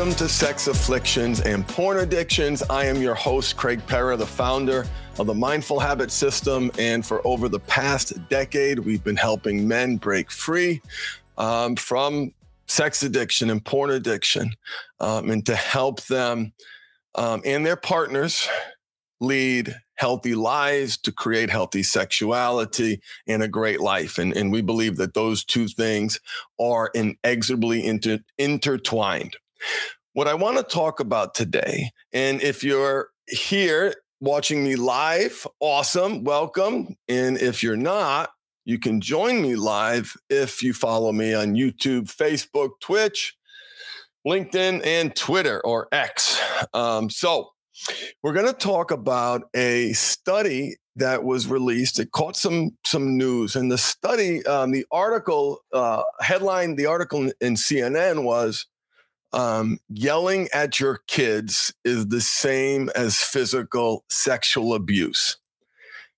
Welcome to Sex Afflictions and Porn Addictions. I am your host, Craig Pera, the founder of the Mindful Habit System. And for over the past decade, we've been helping men break free from sex addiction and porn addiction, and to help them and their partners lead healthy lives, to create healthy sexuality and a great life. And we believe that those two things are inexorably intertwined. What I want to talk about today, and if you're here watching me live, awesome, welcome. And if you're not, you can join me live if you follow me on YouTube, Facebook, Twitch, LinkedIn, and Twitter, or X. So we're going to talk about a study that was released. It caught some news. And the study, the article headline, the article in CNN was, yelling at your kids is the same as physical sexual abuse.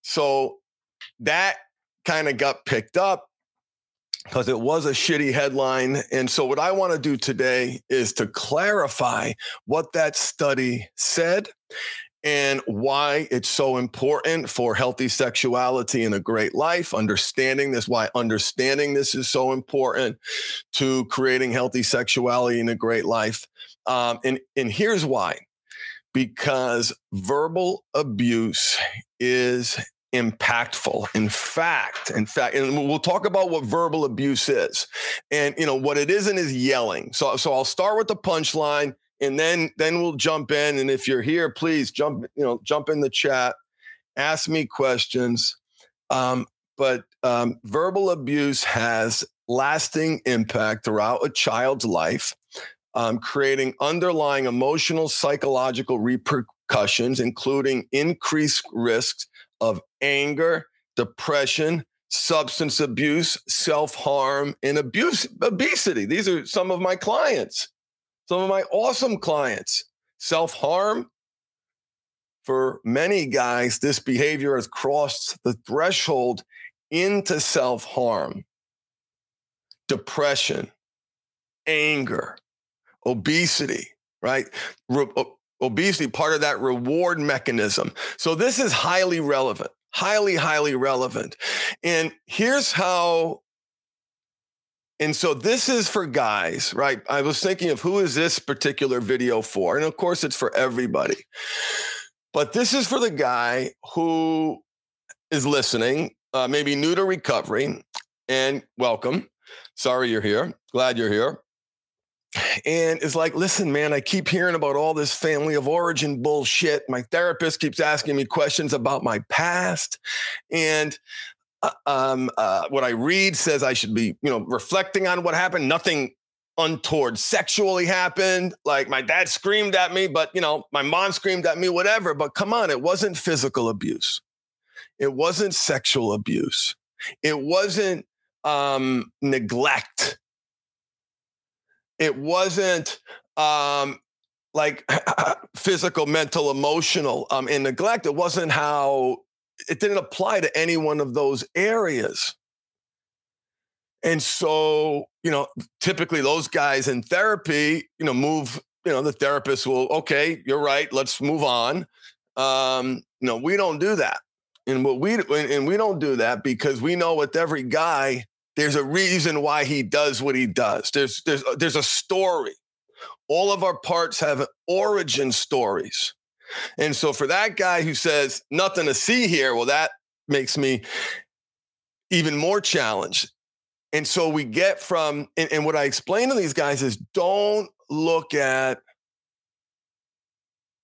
So that kind of got picked up because it was a shitty headline. And so what I want to do today is to clarify what that study said and why it's so important for healthy sexuality and a great life. Understanding this, why understanding this is so important to creating healthy sexuality and a great life. And here's why. Because verbal abuse is impactful. In fact, and we'll talk about what verbal abuse is. And, what it isn't is yelling. So I'll start with the punchline, and then we'll jump in. And if you're here, please jump in the chat, ask me questions. But verbal abuse has lasting impact throughout a child's life, creating underlying emotional, psychological repercussions, including increased risks of anger, depression, substance abuse, self-harm, and obesity. These are some of my clients, some of my awesome clients. Self-harm, for many guys, this behavior has crossed the threshold into self-harm. Depression, anger, obesity, right? Obesity, part of that reward mechanism. So this is highly relevant, highly relevant. And here's how, and so this is for guys, right? I was thinking of who is this particular video for? And of course it's for everybody. But this is for the guy who is listening, maybe new to recovery, and welcome. Sorry you're here. Glad you're here. And it's like, listen, man, I keep hearing about all this family of origin bullshit. My therapist keeps asking me questions about my past. And what I read says I should be, reflecting on what happened. Nothing untoward sexually happened. Like my dad screamed at me, but, my mom screamed at me, whatever. But come on, it wasn't physical abuse. It wasn't sexual abuse. It wasn't neglect. It wasn't like physical, mental, emotional, and neglect. It wasn't it didn't apply to any one of those areas. And so, typically those guys in therapy, the therapist will, okay, you're right, let's move on. No, we don't do that. And we don't do that because we know with every guy, there's a reason why he does what he does. There's a story. All of our parts have origin stories. And so for that guy who says nothing to see here, well, that makes me even more challenged. And so we get from, and what I explain to these guys is don't look at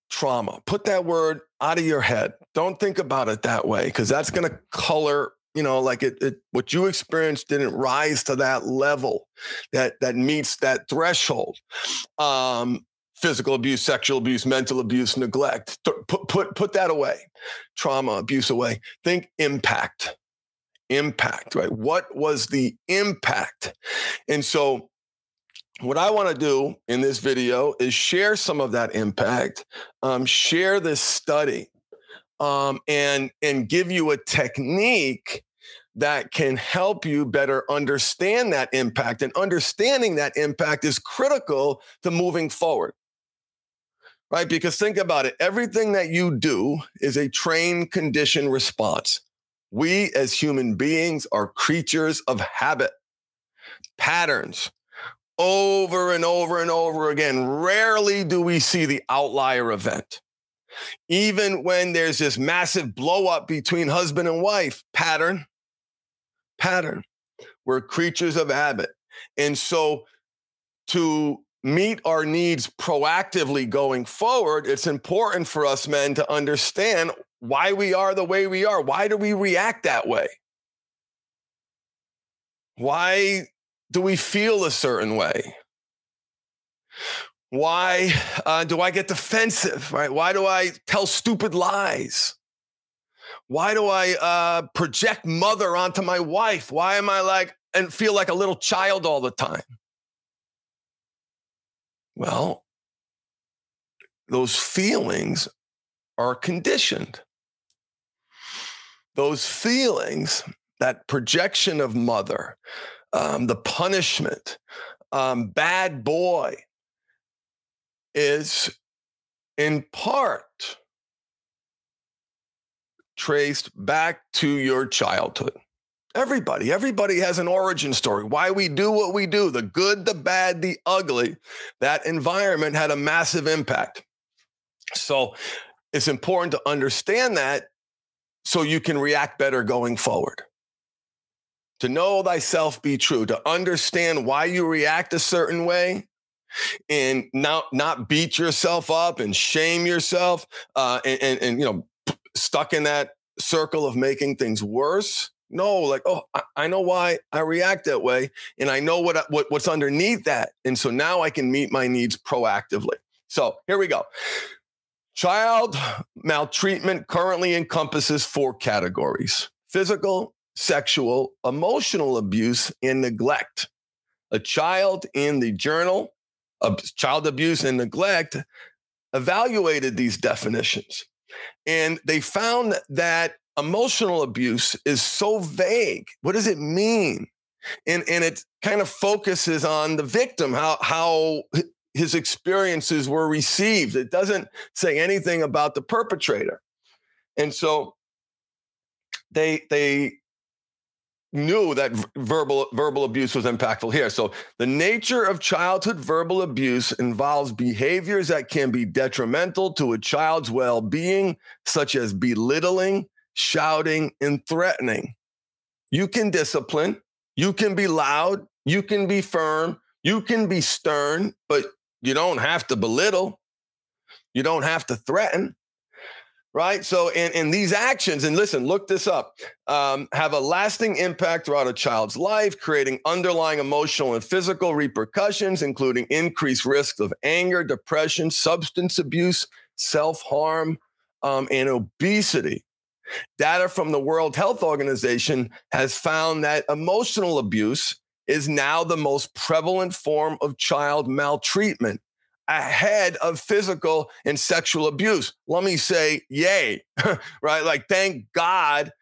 trauma. Put that word out of your head. Don't think about it that way, because that's going to color like what you experienced didn't rise to that level that meets that threshold. Physical abuse, sexual abuse, mental abuse, neglect. Put that away. Trauma, abuse away. Think impact, right? What was the impact? And so what I want to do in this video is share some of that impact, share this study, and give you a technique that can help you better understand that impact. And understanding that impact is critical to moving forward, right? Because think about it. Everything that you do is a trained, conditioned response. We as human beings are creatures of habit, patterns, over and over and over again. Rarely do we see the outlier event. Even when there's this massive blow up between husband and wife, pattern. We're creatures of habit. And so to meet our needs proactively going forward, it's important for us men to understand why we are the way we are. Why do we react that way? Why do we feel a certain way? Why do I get defensive, right? Why do I tell stupid lies? Why do I project mother onto my wife? Why am I and feel like a little child all the time? Well, those feelings are conditioned. Those feelings, that projection of mother, the punishment, bad boy, is in part traced back to your childhood. Everybody has an origin story. Why we do what we do, the good, the bad, the ugly. That environment had a massive impact. So it's important to understand that so you can react better going forward. To know thyself be true, to understand why you react a certain way, and not beat yourself up and shame yourself and stuck in that circle of making things worse. No, I know why I react that way, and I know what's underneath that. And so now I can meet my needs proactively. So here we go. Child maltreatment currently encompasses 4 categories: physical, sexual, emotional abuse, and neglect. A child in the Journal of Child Abuse and Neglect evaluated these definitions, and they found that emotional abuse is so vague. What does it mean? And it kind of focuses on the victim, how his experiences were received. It doesn't say anything about the perpetrator. And so they knew that verbal abuse was impactful here. So the nature of childhood verbal abuse involves behaviors that can be detrimental to a child's well-being, such as belittling, shouting, and threatening. You can discipline, you can be loud, you can be firm, you can be stern, but you don't have to belittle. You don't have to threaten. Right? So in these actions, and listen, look this up, have a lasting impact throughout a child's life, creating underlying emotional and physical repercussions, including increased risk of anger, depression, substance abuse, self-harm, and obesity. Data from the World Health Organization has found that emotional abuse is now the most prevalent form of child maltreatment, ahead of physical and sexual abuse. Let me say, yay, right? Thank God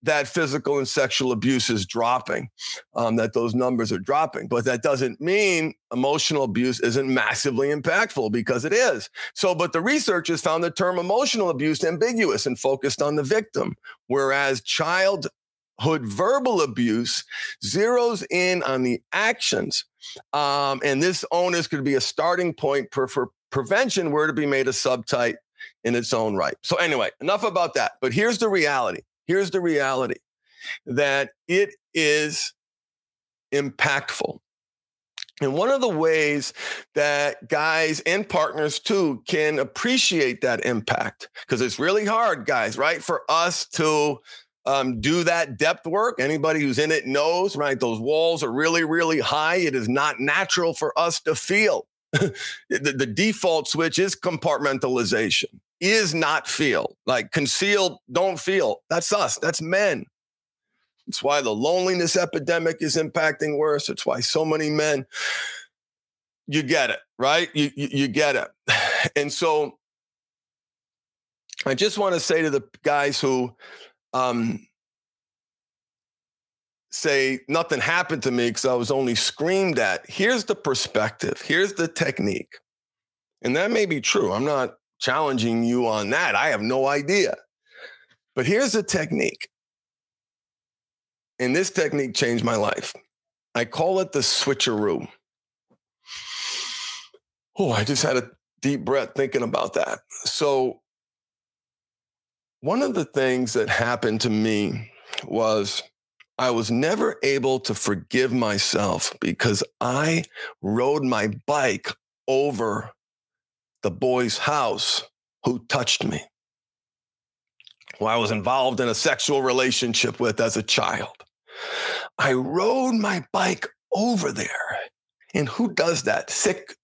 that physical and sexual abuse is dropping, that those numbers are dropping. But that doesn't mean emotional abuse isn't massively impactful, because it is. But the researchers found the term emotional abuse ambiguous and focused on the victim, whereas childhood verbal abuse zeroes in on the actions. And this onus could be a starting point for prevention were to be made a subtype in its own right. So anyway, enough about that. But here's the reality. Here's the reality that it is impactful. And one of the ways that guys and partners too can appreciate that impact, because it's really hard, guys, right, for us to do that depth work. Anybody who's in it knows, right? Those walls are really, really high. It is not natural for us to feel. The default switch is compartmentalization, is not feel. Like conceal, don't feel. That's us. That's men. It's why the loneliness epidemic is impacting worse. It's why so many men, you get it, right? You get it. And so I just want to say to the guys who say nothing happened to me because I was only screamed at. Here's the perspective. Here's the technique. And that may be true. I'm not challenging you on that. I have no idea. But here's the technique. And this technique changed my life. I call it the switcheroo. Oh, I just had a deep breath thinking about that. So one of the things that happened to me was I was never able to forgive myself because I rode my bike over the boy's house who touched me, who I was involved in a sexual relationship with as a child. I rode my bike over there. And who does that? Sick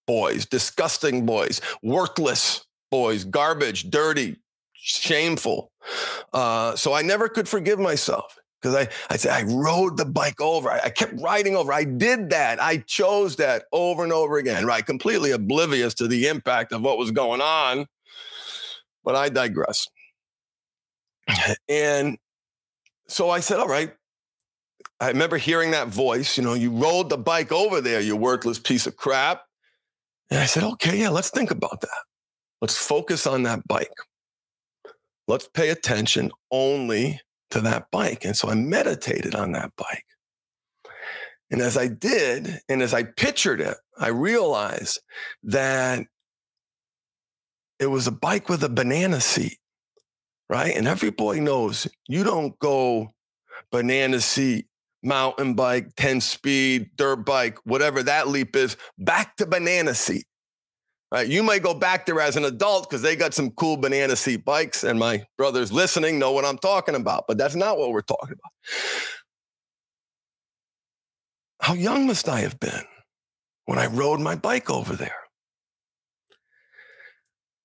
boys, disgusting boys, worthless boys, garbage, dirty, shameful. So I never could forgive myself because I said, I rode the bike over. I kept riding over. I did that. I chose that over and over again, right? Completely oblivious to the impact of what was going on. But I digress. And so I said, all right. I remember hearing that voice, you rode the bike over there, you worthless piece of crap. And I said, okay, yeah, let's think about that. Let's focus on that bike. Let's pay attention only to that bike. And so I meditated on that bike. And as I did, and as I pictured it, I realized that it was a bike with a banana seat, right? And every boy knows you don't go banana seat, mountain bike, 10-speed, dirt bike, whatever that leap is, back to banana seat. Right? You might go back there as an adult because they got some cool banana seat bikes, and my brothers listening know what I'm talking about, but that's not what we're talking about. How young must I have been when I rode my bike over there?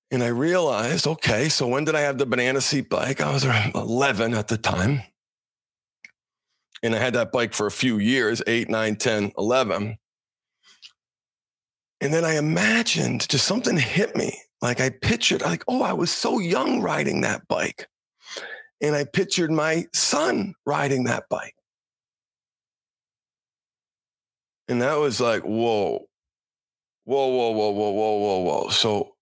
And I realized, okay, so when did I have the banana seat bike? I was around 11 at the time. And I had that bike for a few years, 8, 9, 10, 11. And then I imagined, just something hit me. Like I pictured, I was so young riding that bike. And I pictured my son riding that bike. And that was like, whoa. So,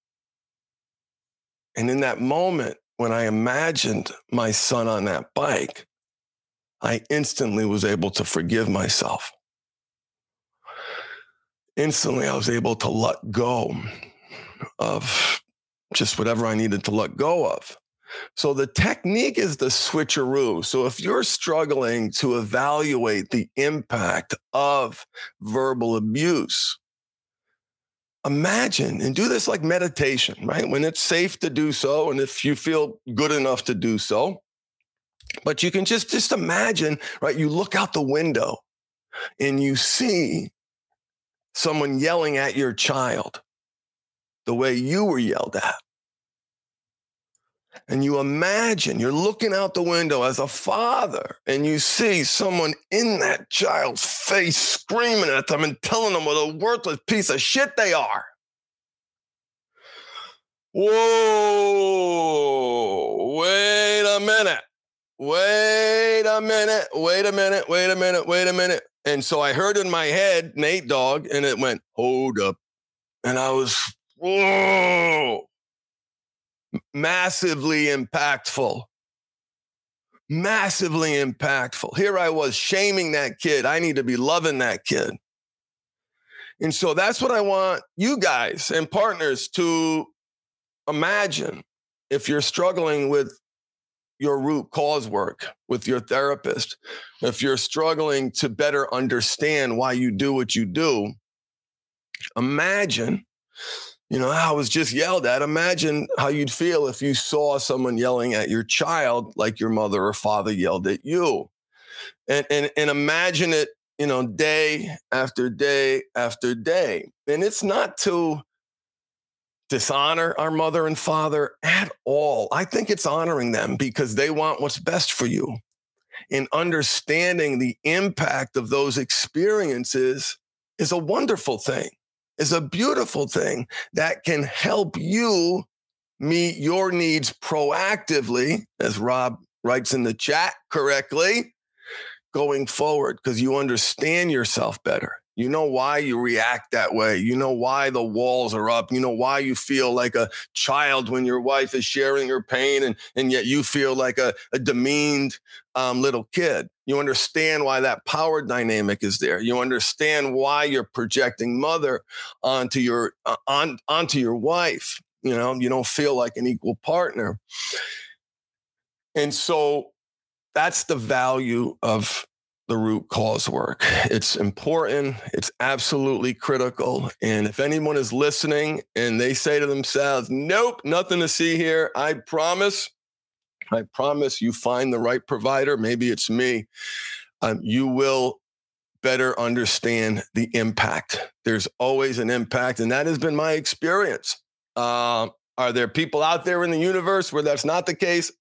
and in that moment, when I imagined my son on that bike, I instantly was able to forgive myself. Instantly, I was able to let go of just whatever I needed to let go of. So the technique is the switcheroo. So if you're struggling to evaluate the impact of verbal abuse, imagine, and do this like meditation, right? When it's safe to do so, and if you feel good enough to do so. But you can just imagine, right? You look out the window and you see someone yelling at your child the way you were yelled at. And you imagine you're looking out the window as a father and you see someone in that child's face screaming at them and telling them what a worthless piece of shit they are. Whoa, wait a minute. And so I heard in my head, Nate Dogg, and it went, hold up. And I was, whoa, massively impactful. Here I was shaming that kid. I need to be loving that kid. And so that's what I want you guys and partners to imagine if you're struggling with your root cause work with your therapist, if you're struggling to better understand why you do what you do, imagine, I was just yelled at. Imagine how you'd feel if you saw someone yelling at your child like your mother or father yelled at you. And imagine it, day after day after day. And it's not to dishonor our mother and father at all. I think it's honoring them because they want what's best for you. And understanding the impact of those experiences is a wonderful thing, is a beautiful thing that can help you meet your needs proactively, as Rob writes in the chat correctly. going forward because you understand yourself better. You know why you react that way. You know why the walls are up. You know why you feel like a child when your wife is sharing her pain and yet you feel like a demeaned little kid. You understand why that power dynamic is there. You understand why you're projecting mother onto your wife. You know, you don't feel like an equal partner. And so that's the value of the root cause work. It's important. It's absolutely critical. And if anyone is listening and they say to themselves, nope, nothing to see here, I promise you find the right provider. Maybe it's me. You will better understand the impact. There's always an impact. And that has been my experience. Are there people out there in the universe where that's not the case?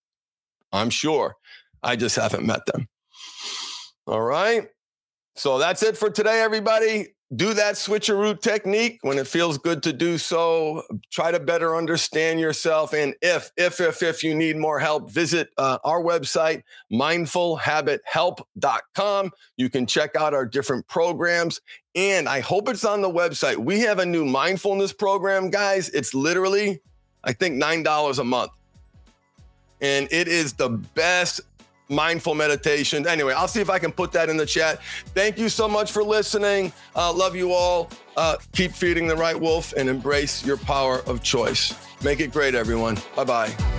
I'm sure. I just haven't met them. All right. So that's it for today, everybody. Do that switcheroo technique when it feels good to do so. Try to better understand yourself. And if you need more help, visit our website, mindfulhabithelp.com. You can check out our different programs. And I hope it's on the website. We have a new mindfulness program, guys. It's literally, I think, $9 a month. And it is the best mindful meditation. Anyway, I'll see if I can put that in the chat. Thank you so much for listening. Love you all. Keep feeding the right wolf and embrace your power of choice. Make it great, everyone. Bye-bye.